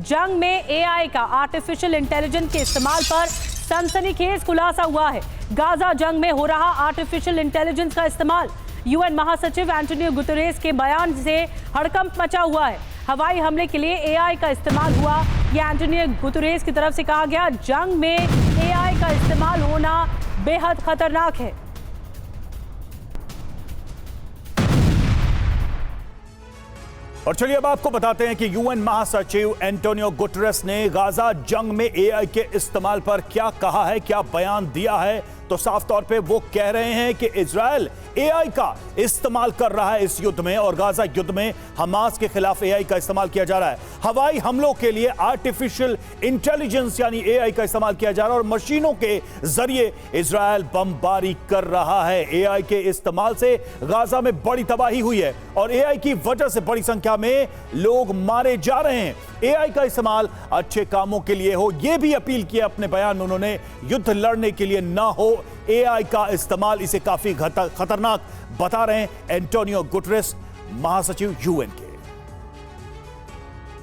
जंग में एआई का आर्टिफिशियल इंटेलिजेंस के इस्तेमाल पर सनसनीखेज खुलासा हुआ है। गाजा जंग में हो रहा आर्टिफिशियल इंटेलिजेंस का इस्तेमाल। यूएन महासचिव एंटोनियो गुतेरेस के बयान से हड़कंप मचा हुआ है। हवाई हमले के लिए एआई का इस्तेमाल हुआ, यह एंटोनियो गुतेरेस की तरफ से कहा गया। जंग में एआई का इस्तेमाल होना बेहद खतरनाक है। और चलिए अब आपको बताते हैं कि यूएन महासचिव एंटोनियो गुटेरेस ने गाजा जंग में एआई के इस्तेमाल पर क्या कहा है, क्या बयान दिया है। तो साफ तौर पे वो कह रहे हैं कि इजराइल एआई का इस्तेमाल कर रहा है इस युद्ध में, और गाजा युद्ध में हमास के खिलाफ एआई का इस्तेमाल किया जा रहा है। हवाई हमलों के लिए आर्टिफिशियल इंटेलिजेंस यानी एआई का इस्तेमाल किया जा रहा है, और मशीनों के जरिए इजराइल बमबारी कर रहा है। एआई के इस्तेमाल से गाजा में बड़ी तबाही हुई है और एआई की वजह से बड़ी संख्या में लोग मारे जा रहे हैं। एआई का इस्तेमाल अच्छे कामों के लिए हो, यह भी अपील किया अपने बयान में उन्होंने। युद्ध लड़ने के लिए ना हो एआई का इस्तेमाल, इसे काफी खतरनाक बता रहे हैं एंटोनियो गुटेरेस, महासचिव यूएन के।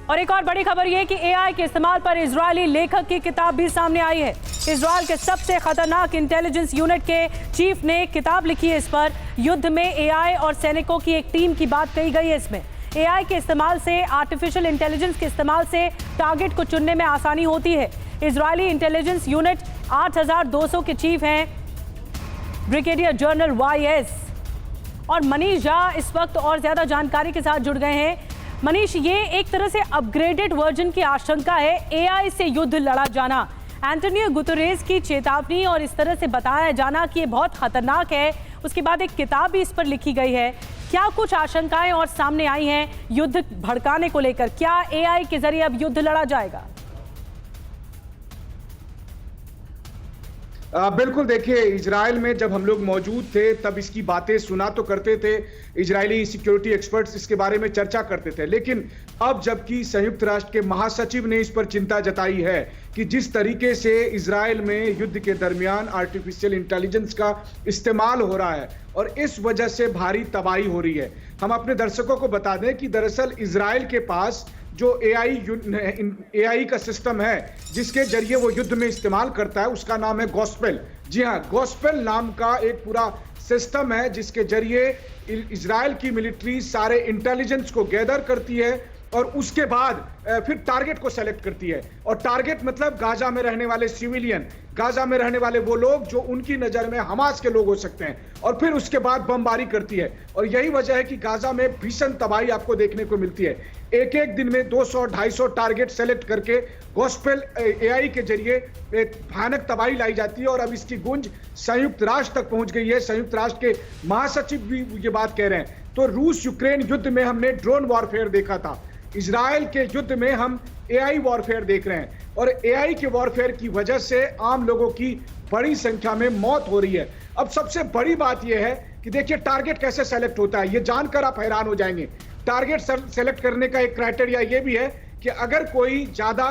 और एक और बड़ी खबर यह कि एआई के इस्तेमाल पर इजरायली लेखक की किताब भी सामने आई है। इजराइल के सबसे खतरनाक इंटेलिजेंस यूनिट के चीफ ने किताब लिखी है इस पर। युद्ध में एआई और सैनिकों की एक टीम की बात कही गई है इसमें। एआई के इस्तेमाल से, आर्टिफिशियल इंटेलिजेंस के इस्तेमाल से टारगेट को चुनने में आसानी होती है। इजरायली इंटेलिजेंस यूनिट 8200 के चीफ हैं ब्रिगेडियर जनरल वाईएस और मनीष झा इस वक्त और ज्यादा जानकारी के साथ जुड़ गए हैं। मनीष, ये एक तरह से अपग्रेडेड वर्जन की आशंका है एआई से युद्ध लड़ा जाना। एंटोनियो गुतेरेस की चेतावनी और इस तरह से बताया जाना कि ये बहुत खतरनाक है, उसके बाद एक किताब भी इस पर लिखी गई है। क्या कुछ आशंकाएं और सामने आई हैं युद्ध भड़काने को लेकर? क्या एआई के जरिए अब युद्ध लड़ा जाएगा? बिल्कुल, देखिए, इजराइल में जब हम लोग मौजूद थे तब इसकी बातें सुना तो करते थे। इजरायली सिक्योरिटी एक्सपर्ट्स इसके बारे में चर्चा करते थे, लेकिन अब जबकि संयुक्त राष्ट्र के महासचिव ने इस पर चिंता जताई है कि जिस तरीके से इजराइल में युद्ध के दरमियान आर्टिफिशियल इंटेलिजेंस का इस्तेमाल हो रहा है और इस वजह से भारी तबाही हो रही है। हम अपने दर्शकों को बता दें कि दरअसल इजराइल के पास जो एआई का सिस्टम है जिसके जरिए वो युद्ध में इस्तेमाल करता है, उसका नाम है गॉस्पेल। जी हाँ, गॉस्पेल नाम का एक पूरा सिस्टम है जिसके जरिए इजराइल की मिलिट्री सारे इंटेलिजेंस को गैदर करती है और उसके बाद फिर टारगेट को सेलेक्ट करती है। और टारगेट मतलब गाजा में रहने वाले सिविलियन, गाजा में रहने वाले वो लोग जो उनकी नज़र में हमास के लोग हो सकते हैं, और फिर उसके बाद बमबारी करती है। और यही वजह है कि गाजा में भीषण तबाही आपको देखने को मिलती है। एक एक दिन में 200-250 टारगेट सेलेक्ट करके गॉस्पेल एआई के जरिए भयानक तबाही लाई जाती है। और अब इसकी गूंज संयुक्त राष्ट्र तक पहुंच गई है। संयुक्त राष्ट्र के महासचिव भी ये बात कह रहे हैं। तो रूस यूक्रेन युद्ध में हमने ड्रोन वॉरफेयर देखा था, इजराइल के युद्ध में हम एआई वॉरफेयर देख रहे हैं, और एआई के वॉरफेयर की वजह से आम लोगों की बड़ी संख्या में मौत हो रही है। अब सबसे बड़ी बात यह है कि देखिए टारगेट कैसे सेलेक्ट होता है, ये जानकर आप हैरान हो जाएंगे। टारगेट सेलेक्ट करने का एक क्राइटेरिया ये भी है कि अगर कोई ज्यादा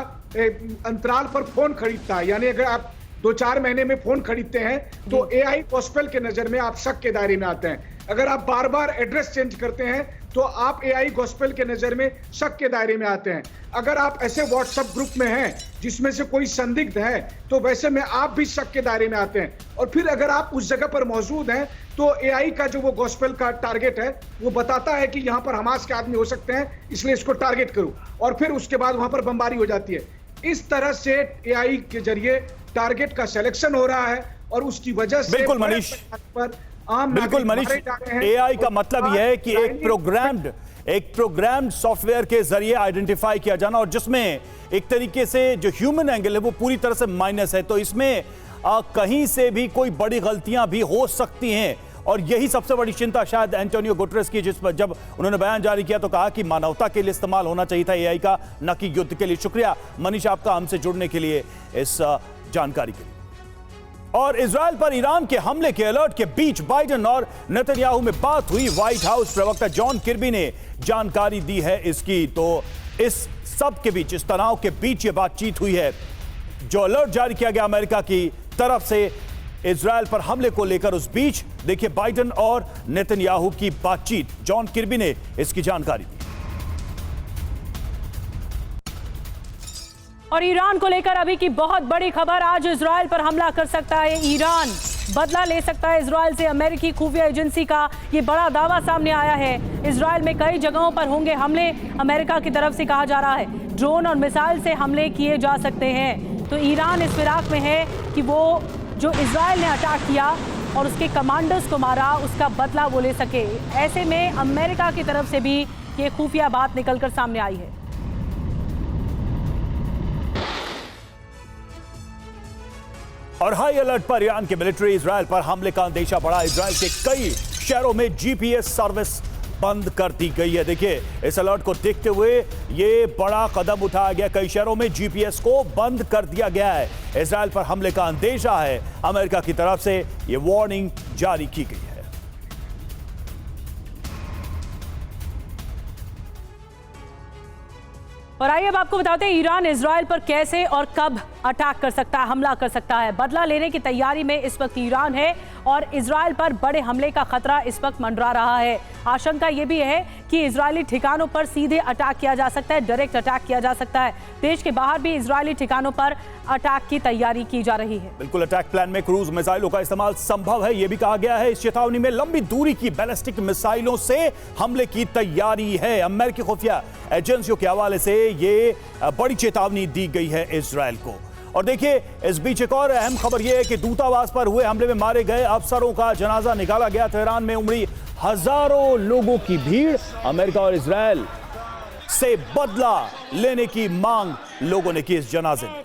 अंतराल पर फोन खरीदता है, यानी अगर आप 2-4 महीने में फोन खरीदते हैं तो एआई गॉस्पेल के नजर में आप शक के दायरे में आते हैं। अगर आप बार बार एड्रेस चेंज करते हैं तो आप एआई गॉस्पेल के नजर में शक के दायरे में आते हैं। अगर आप ऐसे व्हाट्सएप ग्रुप में हैं जिसमें से कोई संदिग्ध है तो वैसे में आप भी शक के दायरे में आते हैं। और फिर अगर आप उस जगह पर मौजूद हैं तो एआई का जो वो गॉस्पेल का टारगेट है वो बताता है कि यहाँ पर हमास के आदमी हो सकते हैं, इसलिए इसको टारगेट करो, और फिर उसके बाद वहां पर बमबारी हो जाती है। इस तरह से एआई के जरिए टारगेट का सिलेक्शन हो रहा है और उसकी वजह से बिल्कुल मनीष, एआई का मतलब यह है कि एक प्रोग्राम्ड सॉफ्टवेयर के जरिए आइडेंटिफाई किया जाना, और जिसमें एक तरीके से जो ह्यूमन एंगल है वो पूरी तरह से माइनस है। तो इसमें कहीं से भी कोई बड़ी गलतियां भी हो सकती हैं, और यही सबसे बड़ी चिंता शायद एंटोनियो गुटेरेस की, जिस पर जब उन्होंने बयान जारी किया तो कहा कि मानवता के लिए इस्तेमाल होना चाहिए था एआई का, न कि युद्ध के लिए। शुक्रिया मनीष आपका हमसे जुड़ने के लिए, इस जानकारी के लिए। और इजराइल पर ईरान के हमले के अलर्ट के बीच बाइडेन और नेतन्याहू में बात हुई। व्हाइट हाउस प्रवक्ता जॉन किर्बी ने जानकारी दी है इसकी। तो इस सब के बीच, इस तनाव के बीच ये बातचीत हुई है। जो अलर्ट जारी किया गया अमेरिका की तरफ से इजराइल पर हमले को लेकर, उस बीच देखिए बाइडेन और नेतन्याहू की बातचीत। जॉन किर्बी ने इसकी जानकारी दी। और ईरान को लेकर अभी की बहुत बड़ी खबर, आज इजराइल पर हमला कर सकता है ईरान, बदला ले सकता है इजराइल से। अमेरिकी खुफिया एजेंसी का ये बड़ा दावा सामने आया है। इजराइल में कई जगहों पर होंगे हमले, अमेरिका की तरफ से कहा जा रहा है ड्रोन और मिसाइल से हमले किए जा सकते हैं। तो ईरान इस फिराक में है कि वो जो इजराइल ने अटैक किया और उसके कमांडर्स को मारा, उसका बदला वो ले सके। ऐसे में अमेरिका की तरफ से भी ये खुफिया बात निकलकर सामने आई है। और हाई अलर्ट पर ईरान की मिलिट्री, इजराइल पर हमले का अंदेशा बढ़ा। इजराइल के कई शहरों में जीपीएस सर्विस बंद कर दी गई है। देखिए, इस अलर्ट को देखते हुए ये बड़ा कदम उठाया गया। कई शहरों में जीपीएस को बंद कर दिया गया है। इजराइल पर हमले का अंदेशा है। अमेरिका की तरफ से ये वार्निंग जारी की गई है। और आइए अब आपको बताते हैं ईरान इजराइल पर कैसे और कब अटैक कर सकता है, हमला कर सकता है। बदला लेने की तैयारी में इस वक्त ईरान है और इजराइल पर बड़े हमले का खतरा इस वक्त मंडरा रहा है। आशंका यह भी है कि इजरायली ठिकानों पर सीधे अटैक किया जा सकता है, डायरेक्ट अटैक किया जा सकता है। देश के बाहर भी इजरायली ठिकानों पर अटैक की तैयारी की जा रही है। बिल्कुल, अटैक प्लान में क्रूज मिसाइलों का इस्तेमाल संभव है, यह भी कहा गया है। इस चेतावनी में लंबी दूरी की बैलिस्टिक मिसाइलों से हमले की तैयारी है। अमेरिकी खुफिया एजेंसियों के हवाले से ये बड़ी चेतावनी दी गई है इजराइल को। और देखिए, इस बीच एक और अहम खबर यह है कि दूतावास पर हुए हमले में मारे गए अफसरों का जनाजा निकाला गया। तेहरान में उमड़ी हजारों लोगों की भीड़। अमेरिका और इजराइल से बदला लेने की मांग लोगों ने की इस जनाजे में।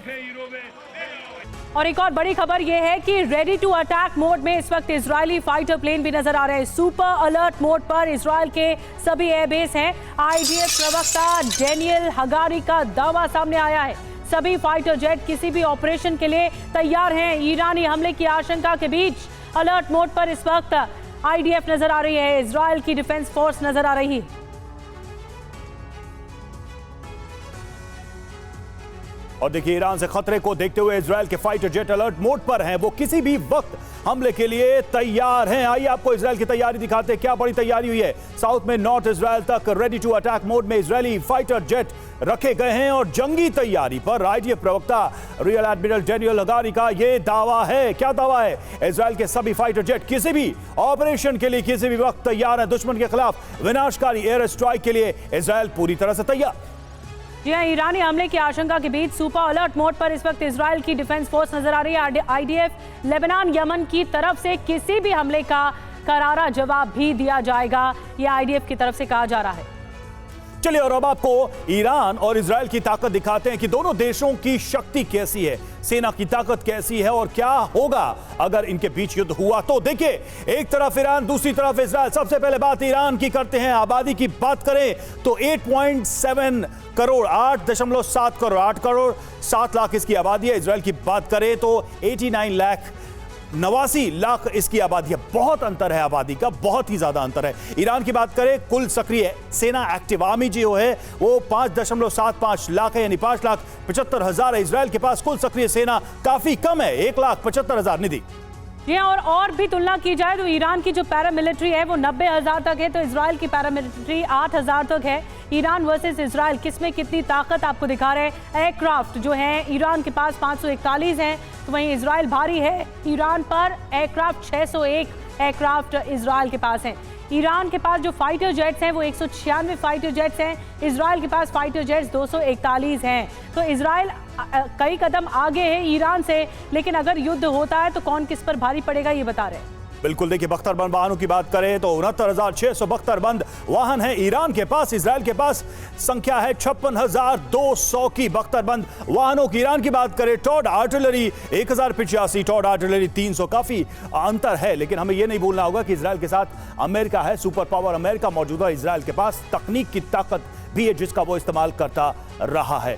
और एक और बड़ी खबर यह है कि रेडी टू अटैक मोड में इस वक्त इजरायली फाइटर प्लेन भी नजर आ रहे हैं। सुपर अलर्ट मोड पर इजरायल के सभी एयरबेस हैं। आईडीएफ प्रवक्ता डेनियल हगारी का दावा सामने आया है, सभी फाइटर जेट किसी भी ऑपरेशन के लिए तैयार हैं। ईरानी हमले की आशंका के बीच अलर्ट मोड पर इस वक्त आईडीएफ नजर आ रही है, इजरायल की डिफेंस फोर्स नजर आ रही है। और देखिए, ईरान से खतरे को देखते हुए इजरायल के फाइटर जेट अलर्ट मोड पर हैं। वो किसी भी वक्त हमले के लिए तैयार हैं। आइए आपको इजरायल की तैयारी दिखाते हैं, क्या बड़ी तैयारी हुई है। साउथ में नॉर्थ इजरायल तक रेडी टू अटैक मोड में इजरायली फाइटर जेट रखे गए हैं। और जंगी तैयारी पर आईडीएफ प्रवक्ता रियल एडमिरल डेनियल हगारी का यह दावा है। क्या दावा है? इजरायल के सभी फाइटर जेट किसी भी ऑपरेशन के लिए किसी भी वक्त तैयार है। दुश्मन के खिलाफ विनाशकारी एयर स्ट्राइक के लिए इजरायल पूरी तरह से तैयार। जी हां, ईरानी हमले की आशंका के बीच सुपर अलर्ट मोड पर इस वक्त इजरायल की डिफेंस फोर्स नजर आ रही है। आईडीएफ लेबनान यमन की तरफ से किसी भी हमले का करारा जवाब भी दिया जाएगा, यह आईडीएफ की तरफ से कहा जा रहा है। चलिए, और अब आपको ईरान और इजरायल की ताकत दिखाते हैं कि दोनों देशों की शक्ति कैसी है, सेना की ताकत कैसी है और क्या होगा अगर इनके बीच युद्ध हुआ तो। देखिए, एक तरफ ईरान, दूसरी तरफ इजरायल। सबसे पहले बात ईरान की करते हैं। आबादी की बात करें तो 8.7 करोड़, 8.7 करोड़, 8 करोड़ 7 लाख इसकी आबादी है। इजरायल की बात करें तो 89 लाख इसकी आबादी है। बहुत अंतर है आबादी का, बहुत ही ज्यादा अंतर है। ईरान की बात करें, कुल सक्रिय सेना एक्टिव आर्मी जो है वो 5.75 लाख है, यानी 5,75,000 है। इजरायल के पास कुल सक्रिय सेना काफी कम है, 1,75,000। निधि जी और भी तुलना की जाए तो ईरान की जो पैरामिलिट्री है वो 90,000 तक है, तो इजरायल की पैरामिलिट्री 8,000 तक है। ईरान वर्सेस इजरायल किसमें कितनी ताकत आपको दिखा रहे हैं। एयरक्राफ्ट जो है ईरान के पास 541 हैं, तो वहीं इजरायल भारी है। ईरान पर एयरक्राफ्ट 601 एयरक्राफ्ट इजरायल के पास हैं। ईरान के पास जो फाइटर जेट्स हैं वो 196 फाइटर जेट्स हैं, इजरायल के पास फाइटर जेट्स 241 हैं। तो इजरायल कई कदम आगे है ईरान से, लेकिन अगर युद्ध होता है तो कौन किस पर भारी पड़ेगा ये बता रहे हैं। बिल्कुल, देखिए, बख्तरबंद वाहनों की बात करें तो 69,600 बख्तरबंद वाहन है ईरान के पास। इजरायल के पास संख्या है 56,200 की बख्तरबंद वाहनों की। ईरान की बात करें, टॉड आर्टिलरी 1085, टॉड आर्टिलरी 300, काफी अंतर है। लेकिन हमें यह नहीं भूलना होगा कि इजरायल के साथ अमेरिका है, सुपर पावर अमेरिका मौजूद है। इजरायल के पास तकनीक की ताकत भी है जिसका वो इस्तेमाल करता रहा है।